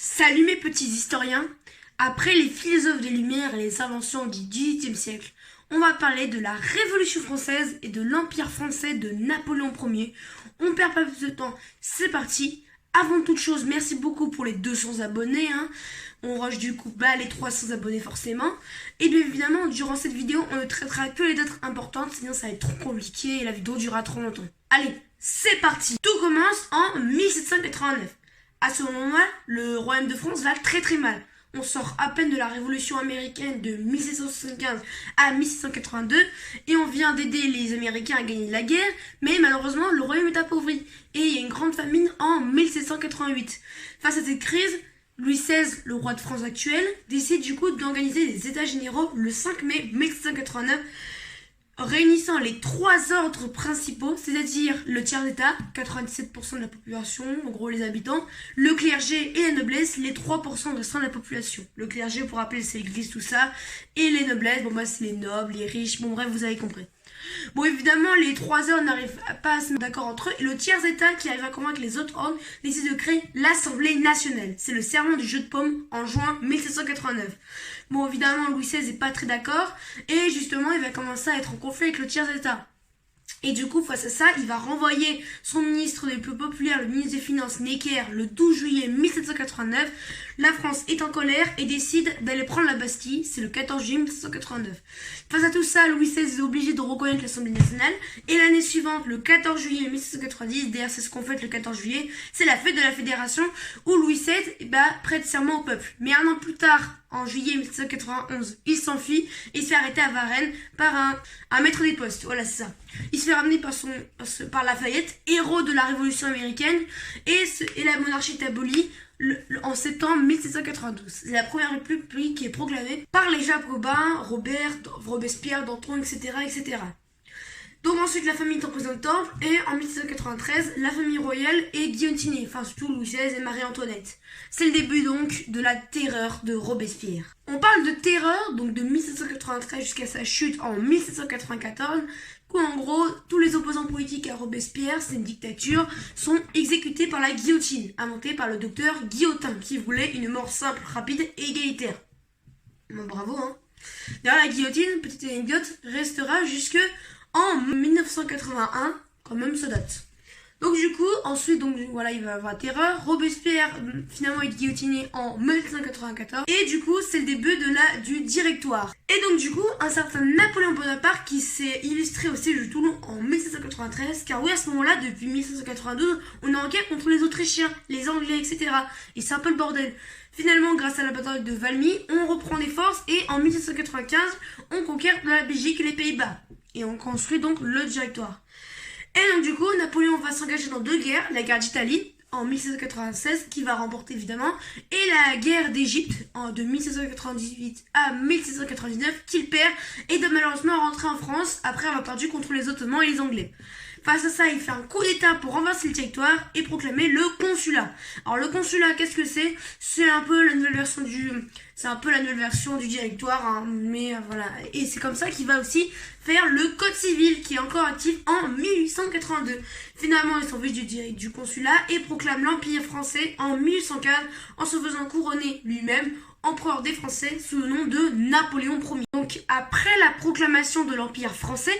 Salut mes petits historiens. Après les philosophes des Lumières et les inventions du XVIIIe siècle, on va parler de la Révolution française et de l'Empire français de Napoléon Ier. On perd pas plus de temps, c'est parti. Avant toute chose, merci beaucoup pour les 200 abonnés. On rush du coup les 300 abonnés forcément. Et bien évidemment, durant cette vidéo, on ne traitera que les dates importantes, sinon ça va être trop compliqué et la vidéo durera trop longtemps. Allez, c'est parti. Tout commence en 1789. À ce moment-là, le royaume de France va très très mal. On sort à peine de la révolution américaine de 1775 à 1782 et on vient d'aider les Américains à gagner la guerre, mais malheureusement le royaume est appauvri et il y a une grande famine en 1788. Face à cette crise, Louis XVI, le roi de France actuel, décide du coup d'organiser des états généraux le 5 mai 1789, réunissant les trois ordres principaux, c'est-à-dire le tiers-état, 97% de la population, en gros les habitants, le clergé et la noblesse, les 3% restants de la population. Le clergé, pour rappeler, c'est l'église, tout ça, et les noblesses, c'est les nobles, les riches, bref, vous avez compris. Évidemment, les trois ordres n'arrivent pas à se mettre d'accord entre eux, et le tiers-état, qui arrive à convaincre les autres ordres, décide de créer l'Assemblée nationale. C'est le serment du jeu de paume en juin 1789. Évidemment, Louis XVI n'est pas très d'accord, et justement, il va commencer à être en conflit avec le tiers-état. Et du coup, face à ça, il va renvoyer son ministre le plus populaire, le ministre des Finances, Necker, le 12 juillet 1789. La France est en colère et décide d'aller prendre la Bastille. C'est le 14 juillet 1789. Face à tout ça, Louis XVI est obligé de reconnaître l'Assemblée nationale. Et l'année suivante, le 14 juillet 1790, d'ailleurs c'est ce qu'on fête le 14 juillet, c'est la fête de la Fédération où Louis XVI prête serment au peuple. Mais un an plus tard, en juillet 1791, il s'enfuit et se fait arrêter à Varennes par un maître des postes. Voilà, c'est ça. Il se fait ramener par Lafayette, héros de la Révolution américaine, et la monarchie est abolie en septembre 1792. C'est la première république qui est proclamée par les Jacobins, Robespierre, Danton, etc., etc. Donc ensuite la famille est en prison de Temple et en 1793 la famille royale est guillotinée, surtout Louis XVI et Marie-Antoinette. C'est le début donc de la terreur de Robespierre. On parle de terreur donc de 1793 jusqu'à sa chute en 1794, où en gros tous les opposants politiques à Robespierre, c'est une dictature, sont exécutés par la guillotine, inventée par le docteur Guillotin qui voulait une mort simple, rapide et égalitaire. Bravo D'ailleurs la guillotine, petite anecdote, restera jusque en 1981, quand même ça date. Donc du coup, ensuite, il va y avoir terreur. Robespierre, finalement, est guillotiné en 1794. Et du coup, c'est le début du directoire. Et donc du coup, un certain Napoléon Bonaparte qui s'est illustré au siège de Toulon en 1793. Car oui, à ce moment-là, depuis 1792, on est en guerre contre les Autrichiens, les Anglais, etc. Et c'est un peu le bordel. Finalement, grâce à la bataille de Valmy, on reprend des forces et en 1795, on conquiert la Belgique et les Pays-Bas. Et on construit donc le directoire. Et donc du coup, Napoléon va s'engager dans deux guerres, la guerre d'Italie en 1796, qui va remporter évidemment, et la guerre d'Égypte de 1798 à 1799, qu'il perd, et doit malheureusement rentrer en France après avoir perdu contre les Ottomans et les Anglais. Face à ça, il fait un coup d'état pour renverser le territoire et proclamer le consulat. Alors le consulat, qu'est-ce que c'est ? C'est un peu la nouvelle version du directoire, mais voilà. Et c'est comme ça qu'il va aussi faire le code civil qui est encore actif en 1882. Finalement, il s'en fiche du consulat et proclame l'Empire français en 1804 en se faisant couronner lui-même empereur des Français sous le nom de Napoléon Ier. Donc après la proclamation de l'Empire français,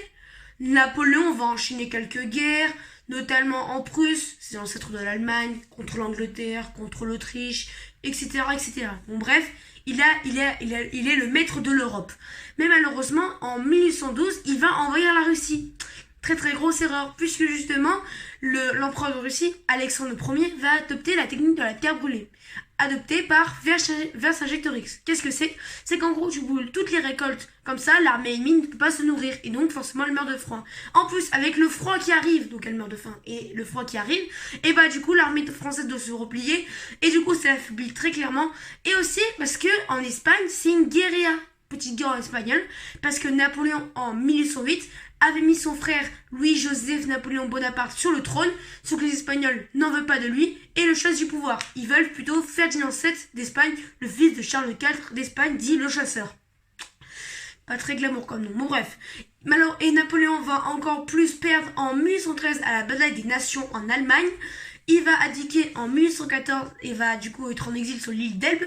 Napoléon va enchaîner quelques guerres, notamment en Prusse, c'est l'ancêtre de l'Allemagne, contre l'Angleterre, contre l'Autriche, etc., etc. Bref, il est le maître de l'Europe. Mais malheureusement, en 1812, il va envahir la Russie. Très très grosse erreur, puisque justement, l'empereur de Russie, Alexandre Ier, va adopter la technique de la terre brûlée, adoptée par Vercingétorix. Qu'est-ce que c'est ? C'est qu'en gros, tu brûles toutes les récoltes, comme ça, l'armée ennemie ne peut pas se nourrir, et donc forcément, elle meurt de froid. En plus, avec le froid qui arrive, donc elle meurt de faim, et le froid qui arrive, et du coup, l'armée française doit se replier, et du coup, ça affaiblit très clairement, et aussi parce que en Espagne, c'est une guérilla, petite guerre espagnole, parce que Napoléon, en 1808, avait mis son frère Louis-Joseph Napoléon Bonaparte sur le trône, sauf que les Espagnols n'en veulent pas de lui et le chassent du pouvoir. Ils veulent plutôt Ferdinand VII d'Espagne, le fils de Charles IV d'Espagne, dit le chasseur. Pas très glamour comme nom. Bref. Et Napoléon va encore plus perdre en 1813 à la bataille des Nations en Allemagne. Il va abdiquer en 1814 et va du coup être en exil sur l'île d'Elbe.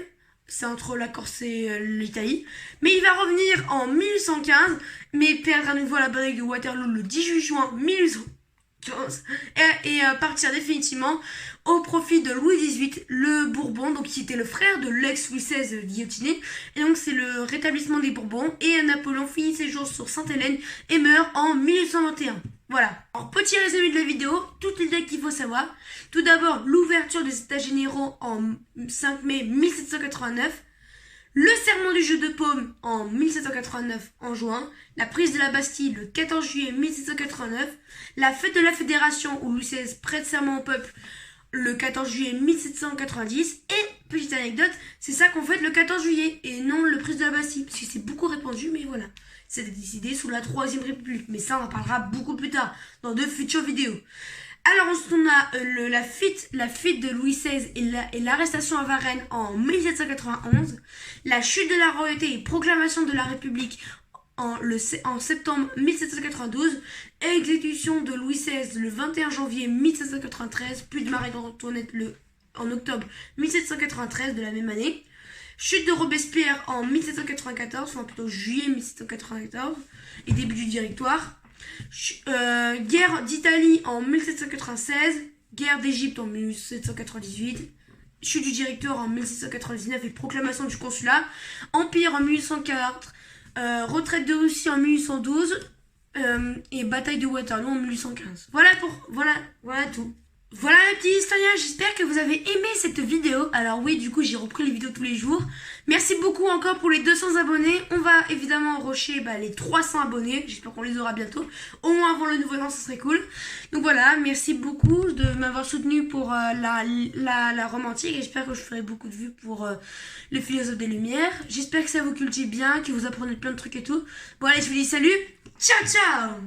C'est entre la Corse et l'Italie. Mais il va revenir en 1815, mais perdre à nouveau la bataille de Waterloo le 18 juin 1815 et partir définitivement au profit de Louis XVIII, le Bourbon, donc qui était le frère de l'ex-Louis XVI guillotiné. Et donc c'est le rétablissement des Bourbons. Et Napoléon finit ses jours sur Sainte-Hélène et meurt en 1821. Voilà. Alors, petit résumé de la vidéo, toutes les dates qu'il faut savoir. Tout d'abord, l'ouverture des États généraux en 5 mai 1789. Le serment du jeu de paume en 1789 en juin. La prise de la Bastille le 14 juillet 1789. La fête de la Fédération où Louis XVI prête serment au peuple le 14 juillet 1790. Et, petite anecdote, c'est ça qu'on fête le 14 juillet et non le prise de la Bastille. Parce que c'est beaucoup répandu, mais voilà. C'était décidé sous la 3e République. Mais ça, on en parlera beaucoup plus tard, dans de futures vidéos. Alors ensuite, on a la fuite de Louis XVI et l'arrestation à Varennes en 1791. La chute de la royauté et proclamation de la République en septembre 1792. Exécution de Louis XVI le 21 janvier 1793. Puis de Marie-Antoinette en octobre 1793 de la même année. Chute de Robespierre en 1794, enfin plutôt juillet 1794, et début du Directoire. Guerre d'Italie en 1796, guerre d'Égypte en 1798, chute du Directoire en 1799 et proclamation du consulat. Empire en 1804, retraite de Russie en 1812 et bataille de Waterloo en 1815. Voilà tout. Voilà les petits historiens, j'espère que vous avez aimé cette vidéo. Alors oui, du coup j'ai repris les vidéos tous les jours. Merci beaucoup encore pour les 200 abonnés. On va évidemment rusher les 300 abonnés. J'espère qu'on les aura bientôt. Au moins avant le nouvel an, ce serait cool. Donc voilà, merci beaucoup de m'avoir soutenu pour la Rome antique. J'espère que je ferai beaucoup de vues pour le philosophe des Lumières. J'espère que ça vous cultive bien, que vous apprenez plein de trucs et tout. Bon allez, je vous dis salut. Ciao ciao.